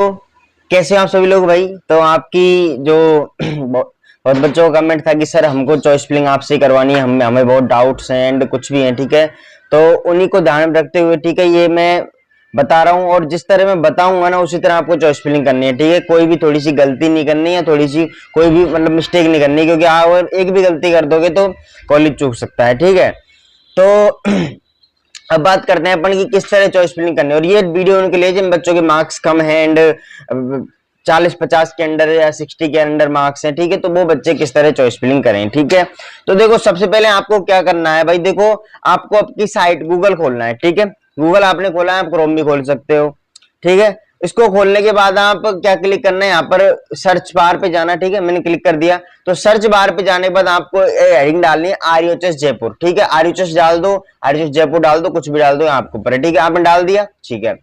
तो कैसे हैं आप सभी लोग भाई। तो आपकी जो बहुत बच्चों का कमेंट था कि सर हमको चॉइस फिलिंग आपसे ही करवानी है, हमें बहुत डाउट्स हैं एंड कुछ भी है, ठीक है। तो उन्हीं को ध्यान में रखते हुए, ठीक है, ये मैं बता रहा हूँ और जिस तरह मैं बताऊंगा ना उसी तरह आपको चॉइस फिलिंग करनी है, ठीक है। कोई भी थोड़ी सी गलती नहीं करनी है, थोड़ी सी कोई भी मतलब मिस्टेक नहीं करनी, क्योंकि आप अगर एक भी गलती कर दोगे तो कॉलेज चूक सकता है, ठीक है। तो अब बात करते हैं अपन की किस तरह चॉइस फिलिंग करनी है। और ये वीडियो उनके लिए जिन बच्चों के मार्क्स कम है एंड 40-50 के अंडर या 60 के अंडर मार्क्स हैं, ठीक है, तो वो बच्चे किस तरह चॉइस फिलिंग करें, ठीक है। तो देखो सबसे पहले आपको क्या करना है भाई, देखो आपको आपकी साइट गूगल खोलना है, ठीक है। गूगल आपने खोला है, आप क्रोम भी खोल सकते हो, ठीक है। इसको खोलने के बाद आप क्या क्लिक करना है, यहाँ पर सर्च बार पे जाना, ठीक है। मैंने क्लिक कर दिया, तो सर्च बार पे जाने के बाद आपको हेडिंग डालनी है आरयूएचएस जयपुर, ठीक है। आरयूएचएस डाल दो, आरयूएचएस जयपुर डाल दो, कुछ भी डाल दो, आपको ऊपर है, ठीक है। आपने डाल दिया, ठीक है।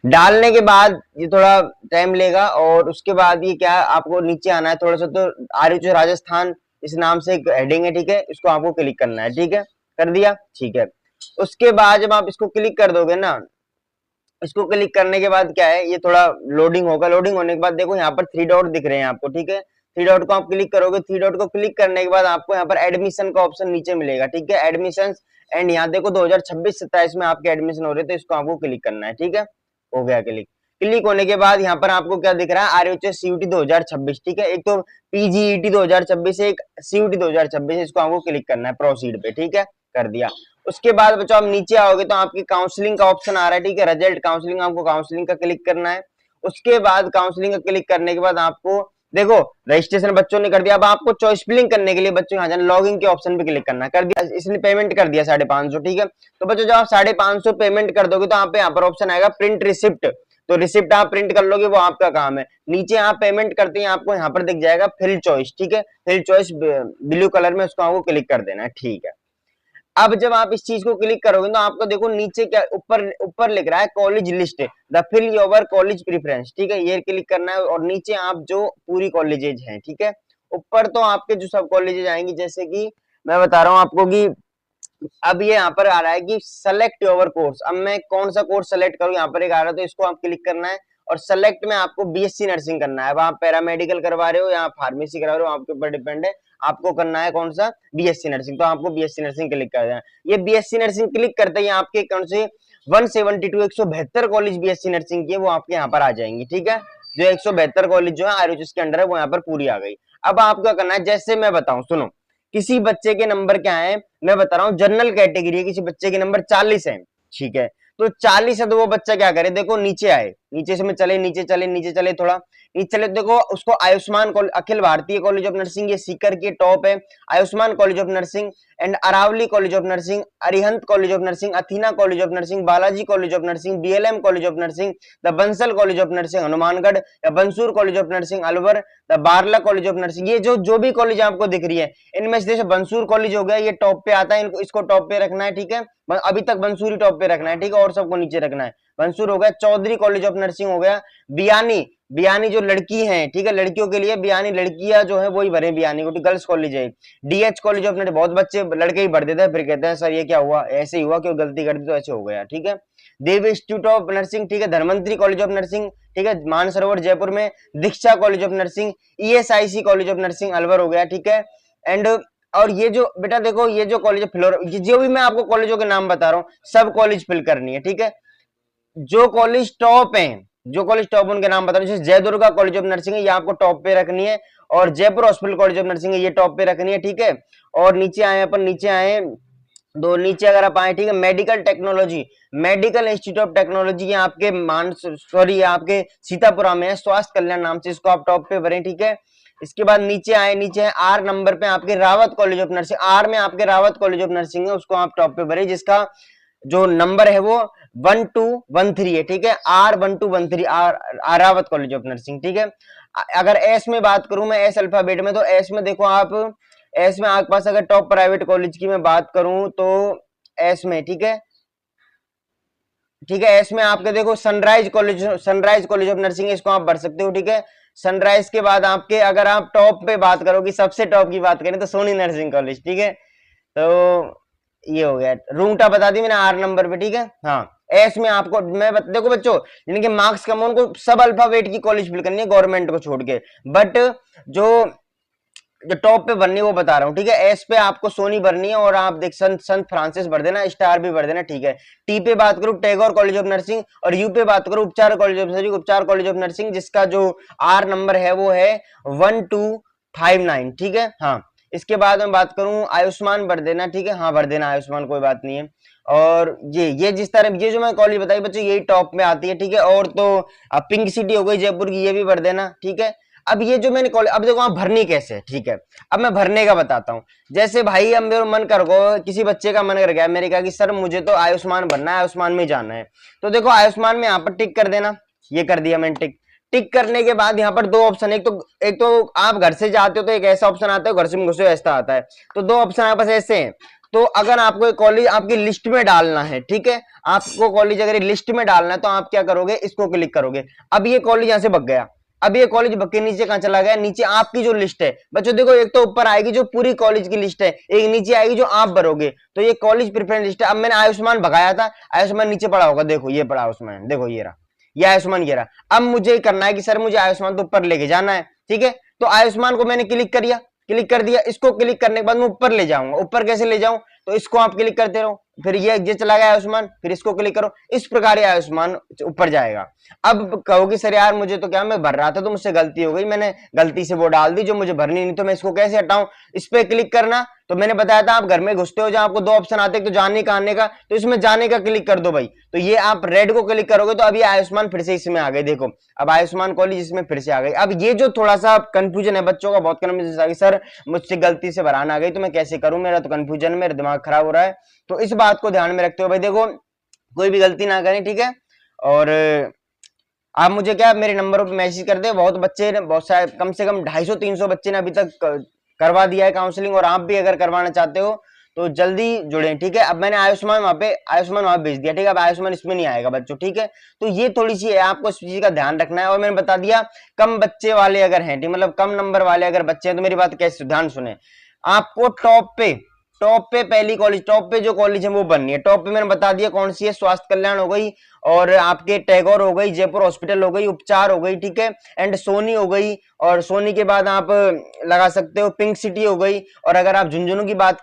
डालने के बाद ये थोड़ा टाइम लेगा और उसके बाद ये क्या आपको नीचे आना है थोड़ा सा, तो आरयूएचएस राजस्थान इस नाम से एक हेडिंग है, ठीक है। इसको आपको क्लिक करना है, ठीक है। कर दिया, ठीक है। उसके बाद जब आप इसको क्लिक कर दोगे ना, इसको क्लिक करने के बाद क्या है, ये थोड़ा लोडिंग होगा। लोडिंग होने के बाद देखो यहाँ पर 3 डॉट दिख रहे हैं आपको, ठीक है। 3 डॉट को आप क्लिक करोगे, 3 डॉट को क्लिक करने के बाद आपको यहाँ पर एडमिशन का ऑप्शन नीचे मिलेगा, ठीक है। एडमिशन एंड यहाँ देखो 2026-27 में आपके एडमिशन हो रहे थे, इसको आपको क्लिक करना है, ठीक है। हो गया क्लिक। क्लिक होने के बाद यहाँ पर आपको क्या दिख रहा है, आरयूएचएस सीयूटी 2026, ठीक है। एक तो पीजीईटी 2026 है, एक सीयूटी 2026 है, इसको आपको क्लिक करना है प्रोसीड पे, ठीक है। कर दिया। उसके बाद बच्चों आप नीचे आओगे तो आपकी काउंसलिंग का ऑप्शन आ रहा है, ठीक है। रिजल्ट काउंसलिंग, आपको काउंसलिंग का क्लिक करना है। उसके बाद काउंसलिंग का क्लिक करने के बाद आपको देखो रजिस्ट्रेशन बच्चों ने कर दिया। अब आपको चॉइस फिलिंग करने के लिए बच्चों यहाँ जाना, लॉगिन के ऑप्शन पे क्लिक करना है। कर दिया, इसने पेमेंट कर दिया 550, ठीक है। तो बच्चों जब आप 550 पेमेंट कर दोगे तो आप यहाँ पर ऑप्शन आएगा प्रिंट रिसिप्ट, तो रिसिप्ट आप प्रिंट कर लोगे, वो आपका काम है। नीचे आप पेमेंट करते हैं, आपको यहाँ पर दिख जाएगा फिल चॉइस, ठीक है। फिल चॉइस ब्लू कलर में, उसको आपको क्लिक कर देना है, ठीक है। अब जब आप इस चीज को क्लिक करोगे तो आपको देखो नीचे क्या ऊपर ऊपर लिख रहा है college list, the fill your college preference, ठीक है। ये क्लिक करना है और नीचे आप जो पूरी कॉलेजेज हैं, ठीक है। ऊपर तो आपके जो सब कॉलेजेज आएंगी, जैसे कि मैं बता रहा हूँ आपको कि अब ये यहाँ पर आ रहा है कि सेलेक्ट योर कोर्स। अब मैं कौन सा कोर्स सेलेक्ट करूँ, यहाँ पर एक आ रहा है, तो इसको आप क्लिक करना है और सेलेक्ट में आपको बीएससी नर्सिंग करना है। अब आप पैरामेडिकल करवा रहे हो या फार्मेसी करवा रहे हो, आपके ऊपर डिपेंड है। आपको करना है कौन सा, बीएससी नर्सिंग, तो आपको बीएससी नर्सिंग क्लिक कर देना है। ये बीएससी नर्सिंग क्लिक करते ही आपके अकाउंट से 172 कॉलेज बीएससी नर्सिंग की है, वो आपके यहाँ पर आ जाएंगी, ठीक है। जो 172 कॉलेज जो है आरयूएचएस के अंडर है, वो यहाँ पर पूरी आ गई। अब आपको क्या करना है, जैसे मैं बताऊं, सुनो। किसी बच्चे के नंबर क्या है, मैं बता रहा हूँ जनरल कैटेगरी है, किसी बच्चे के नंबर 40 है, ठीक है। तो 40 है तो वो बच्चा क्या करे, देखो नीचे आए, नीचे से में चले, नीचे चले, नीचे चले, थोड़ा नीचे चले, देखो उसको Ayushman Akhil Bharatiya college of nursing, ये सीकर के टॉप है। Ayushman college of nursing and Aravali college of nursing, Arihant college of nursing, Athena college of nursing, Balaji college of nursing, BLM college of nursing, the Bansal college of nursing Hanumangarh, या Bansur college of nursing Alwar, the Barla college of nursing. ये जो भी college आपको दिख रही है, इनमें से बंसूर कॉलेज हो गया, ये टॉप पे आता है, इसको टॉप पे रखना है, ठीक है। अभी तक बंसूरी टॉप पे रखना है, ठीक है, और सबको नीचे रखना है। बंसूर हो गया, चौधरी कॉलेज ऑफ नर्सिंग हो गया, बियानी, बियानी जो लड़की है, ठीक है, लड़कियों के लिए बियानी, लड़कियां जो है वही भरे बियानी को, गर्ल्स कॉलेज है। डीएच कॉलेज ऑफ नर्सिंग, बहुत बच्चे लड़के ही भर देते हैं, फिर कहते हैं सर ये क्या हुआ, ऐसे ही हुआ, क्यों गलती कर दी तो ऐसे हो गया, ठीक है। देव इंस्टीट्यूट ऑफ नर्सिंग, ठीक है, धनवंतरी कॉलेज ऑफ नर्सिंग, ठीक है, मानसरोवर जयपुर में, Diksha college of nursing, ESIC college of nursing Alwar हो गया, ठीक है। एंड और ये जो बेटा देखो, ये जो कॉलेज फ्लोर, जो भी मैं आपको कॉलेजों के नाम बता रहा हूँ, सब कॉलेज फिल करनी है, ठीक है। जो कॉलेज टॉप है, जो कॉलेज टॉप उनके नाम बता रहा हूँ, जैसे जयदुर्गा कॉलेज ऑफ नर्सिंग है, ये आपको टॉप पे रखनी है, और Jaipur hospital college of nursing है, ये टॉप पे रखनी है, ठीक है। और नीचे आए अपन, नीचे आए दो नीचे अगर आप आए, ठीक है, medical technology, medical institute of technology, आपके सॉरी आपके सीतापुरा में है, स्वास्थ्य कल्याण नाम से, इसको आप टॉप पे भरें, ठीक है। इसके बाद नीचे आए, नीचे है आर नंबर पे आपके Rawat college of nursing, R में आपके रावत कॉलेज ऑफ नर्सिंग है, उसको आप टॉप पे भरें, जिसका जो नंबर है वो 1213 है, ठीक है। R1213 Rawat college of nursing, ठीक है। अगर एस में बात करूं मैं, एस अल्फाबेट में, तो एस में देखो आप, एस में आपके पास अगर टॉप प्राइवेट कॉलेज की मैं बात करूं तो एस में, ठीक है, ठीक है, एस में आपके देखो सनराइज कॉलेज ऑफ नर्सिंग, इसको आप भर सकते हो, ठीक है। सनराइज के बाद आपके अगर आप टॉप पे बात करोगे, सबसे टॉप की बात करें तो सोनी नर्सिंग कॉलेज, ठीक है। तो ये हो गया, रूंगटा बता दी मैंने आर नंबर पे, ठीक है। हाँ, एस में आपको देखो बच्चों, जिनके मार्क्स कम हो उनको सब अल्फाबेट की कॉलेज फिल करनी है गवर्नमेंट को छोड़ के, बट जो जो टॉप पे भरनी है वो बता रहा हूँ, ठीक है। एस पे आपको सोनी भरनी है और आप देख संत फ्रांसिस भर देना, स्टार भी भर देना, ठीक है। टी पे बात करूँ टैगोर कॉलेज ऑफ नर्सिंग, और यू पे बात करूँ उपचार कॉलेज ऑफ नर्सिंग, उपचार कॉलेज ऑफ नर्सिंग, जिसका जो आर नंबर है वो है 1259, ठीक है। हाँ, इसके बाद मैं बात करूं आयुष्मान भर देना, ठीक है। हाँ भर देना आयुष्मान, कोई बात नहीं है। और ये जिस तरह ये जो मैं कॉलेज बताई बच्चों यही टॉप में आती है, ठीक है। और तो पिंक सिटी हो गई जयपुर की, ये भी भर देना, ठीक है। अब ये जो मैंने कॉलेज, अब देखो आप भरनी कैसे है, ठीक है। अब मैं भरने का बताता हूँ। जैसे भाई अब मेरा मन कर गो, किसी बच्चे का मन कर गया मेरे का कि सर मुझे तो आयुष्मान भरना है, आयुष्मान में जाना है, तो देखो आयुष्मान में यहाँ पर टिक कर देना, ये कर दिया मैंने टिक। टिक करने के बाद यहाँ पर दो ऑप्शन, एक तो आप घर से जाते हो तो एक ऐसा ऑप्शन आता है, घर से घुसे ऐसा आता है, तो दो ऑप्शन आपके पास ऐसे हैं। तो अगर आपको कॉलेज आपकी लिस्ट में डालना है, ठीक है, आपको कॉलेज अगर लिस्ट में डालना है तो आप क्या करोगे, इसको क्लिक करोगे। अब ये कॉलेज यहाँ से भग गया, अब ये कॉलेज भग के नीचे कहाँ चला गया, नीचे आपकी जो लिस्ट है बच्चों, देखो एक तो ऊपर आएगी जो पूरी कॉलेज की लिस्ट है, एक नीचे आएगी जो आप भरोगे, तो ये कॉलेज प्रेफरेंस लिस्ट है। अब मैंने आयुष्मान भगाया था, आयुष्मान नीचे पड़ा होगा, देखो ये पड़ा आयुष्मान, देखो ये रहा, ये आयुष्मान ये रहा। अब मुझे करना है कि सर मुझे आयुष्मान तो ऊपर लेके जाना है, ठीक है। तो आयुष्मान को मैंने क्लिक क्लिक कर दिया। इसको क्लिक करने के बाद मैं ऊपर ले जाऊंगा, ऊपर कैसे ले जाऊं, तो इसको आप क्लिक करते रहो, फिर ये चला गया आयुष्मान, फिर इसको क्लिक करो, इस प्रकार ये आयुष्मान ऊपर जाएगा। अब कहोगी सर यार मुझे तो क्या, मैं भर रहा था तो मुझसे गलती हो गई, मैंने गलती से वो डाल दी जो मुझे भरनी नहीं, तो मैं इसको कैसे हटाऊं। इस पे क्लिक करना, तो मैंने बताया था आप घर में घुसते हो जहां आपको दो ऑप्शन आते हैं, तो जाने का आने का, तो इसमें जाने का क्लिक कर दो भाई। तो ये आप रेड को क्लिक करोगे तो अभी आयुष्मान फिर से इसमें आ गए, देखो अब आयुष्मान कॉलेज इसमें फिर से आ गई। अब ये जो थोड़ा सा कंफ्यूजन है बच्चों का, बहुत कंफ्यूजन, सर मुझसे गलती से भराना आ गई तो मैं कैसे करूं, मेरा तो कंफ्यूजन, मेरा दिमाग खराब हो रहा है। तो इस बात को ध्यान में रखते हो भाई, देखो कोई भी गलती ना करें, ठीक है। और आप मुझे क्या मेरे नंबर पर मैसेज कर दे, बहुत बच्चे ने, बहुत सारे, कम से कम 250-300 बच्चे ने अभी तक करवा दिया है काउंसलिंग, और आप भी अगर करवाना चाहते हो तो जल्दी जुड़े, ठीक है। अब मैंने आयुष्मान वहां भेज दिया, ठीक है। अब आयुष्मान इसमें नहीं आएगा बच्चों, ठीक है। तो ये थोड़ी सी है, आपको इस चीज का ध्यान रखना है। और मैंने बता दिया कम बच्चे वाले अगर हैं, ठीक, मतलब कम नंबर वाले अगर बच्चे हैं, तो मेरी बात कैसे ध्यान सुने, आपको टॉप पे पहली कॉलेज, टॉप पे जो कॉलेज है वो बननी है। टॉप पे मैंने बता दिया कौन सी है, स्वास्थ्य कल्याण हो गई, और आपके टैगोर हो गई, जयपुर हॉस्पिटल हो गई, उपचार हो गई, ठीक है, एंड सोनी हो गई, और सोनी के बाद आप लगा सकते हो पिंक सिटी हो गई। और अगर आप झुंझुनू की बात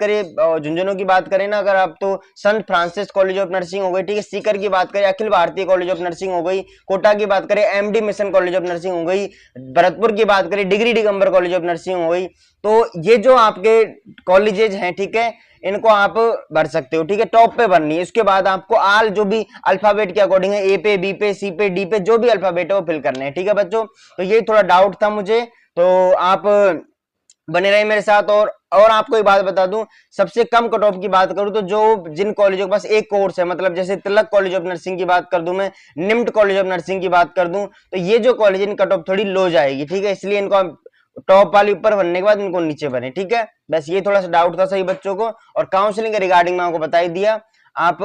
करें ना अगर आप, तो संत फ्रांसिस कॉलेज ऑफ नर्सिंग हो गई, ठीक है। सीकर की बात करें Akhil Bharatiya college of nursing हो गई, कोटा की बात करें MD mission college of nursing हो गई, भरतपुर की बात करें degree Digambar college of nursing हो गई। तो ये जो आपके कॉलेजेज हैं, ठीक है, इनको आप भर सकते हो, ठीक है। टॉप पे भरनी है, इसके बाद आपको आल जो भी अल्फाबेट के अकॉर्डिंग है, ए पे, बी पे, सी पे, डी पे, जो भी अल्फाबेट है वो फिल करने हैं, ठीक है बच्चों। तो ये थोड़ा डाउट था मुझे, तो आप बने रहे मेरे साथ। और आपको एक बात बता दूं, सबसे कम कट ऑफ की बात करूं तो जो जिन कॉलेजों के पास एक कोर्स है, मतलब जैसे तिलक कॉलेज ऑफ नर्सिंग की बात कर दूं, मैं निम्ट कॉलेज ऑफ नर्सिंग की बात कर दूं, तो ये जो कॉलेज इन कट ऑफ थोड़ी लो जाएगी, ठीक है। इसलिए इनको टॉप वाली ऊपर बनने के बाद इनको नीचे बने, ठीक है। बस ये थोड़ा सा डाउट था सही बच्चों को। और काउंसलिंग के रिगार्डिंग में आपको बता ही दिया, आप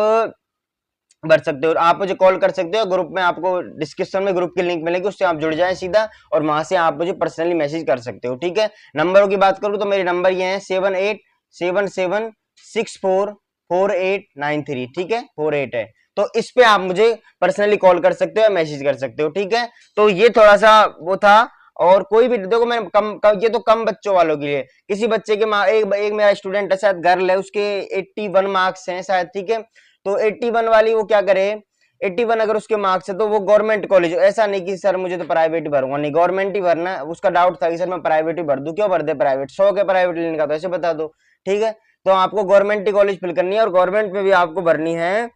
भर सकते हो, आप मुझे कॉल कर सकते हो, ग्रुप में आपको डिस्क्रिप्शन में ग्रुप की लिंक मिलेगी, उससे आप जुड़ जाएं सीधा, और वहां से आप मुझे पर्सनली मैसेज कर सकते हो, ठीक है। नंबरों की बात करूं तो मेरे नंबर ये हैं 7877644893, ठीक है, 48 है। तो इस पे आप मुझे पर्सनली कॉल कर सकते हो, मैसेज कर सकते हो, ठीक है। तो ये थोड़ा सा वो था। और कोई भी देखो मैंने ये तो कम बच्चों वालों के लिए, किसी बच्चे के एक मेरा स्टूडेंट है शायद गर्ल है, उसके 81 मार्क्स हैं शायद, ठीक है। तो 81 वाली वो क्या करे, 81 अगर उसके मार्क्स है तो वो गवर्नमेंट कॉलेज, ऐसा नहीं कि सर मुझे तो प्राइवेट ही भरूंगा, नहीं गवर्नमेंट ही भरना। उसका डाउट था कि सर मैं प्राइवेट ही भर दूं, क्यों भर दे प्राइवेट, 100 के प्राइवेट लेने का, तो ऐसे बता दो, ठीक है। तो आपको गवर्नमेंट ही कॉलेज फिल करनी है, और गवर्नमेंट में भी आपको भरनी है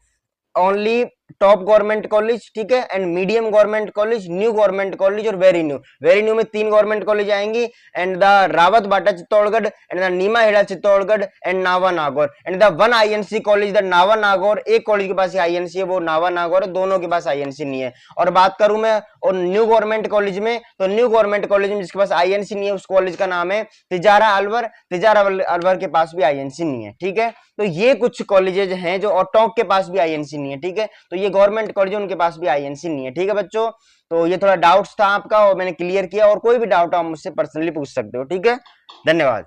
ओनली टॉप गवर्नमेंट कॉलेज, ठीक है, and medium government college, new government college, और वेरी न्यू में 3 गवर्नमेंट कॉलेज आएंगी, and the Rawatbhata Chittorgarh, and the नीमा हेड़ा Chittorgarh, and Nawa Nagaur, and the one INC college the Nawa Nagaur. एक कॉलेज के पास आईएनसी है, वो नावा नागौर है, दोनों के पास आईएनसी नहीं है। और बात करूं मैं और न्यू गवर्नमेंट कॉलेज में, तो न्यू गवर्नमेंट कॉलेज में जिसके पास आईएनसी नहीं है उस कॉलेज का नाम है तिजारा अलवर, तिजारा अलवर के पास भी आईएनसी नहीं है, ठीक है। तो ये कुछ कॉलेजेज हैं जो, और टॉक के पास भी आईएनसी नहीं है, ठीक है। तो ये गवर्नमेंट कॉलेज उनके पास भी आईएनसी नहीं है, ठीक है बच्चों। तो ये थोड़ा डाउट्स था आपका और मैंने क्लियर किया, और कोई भी डाउट आप मुझसे पर्सनली पूछ सकते हो, ठीक है। धन्यवाद।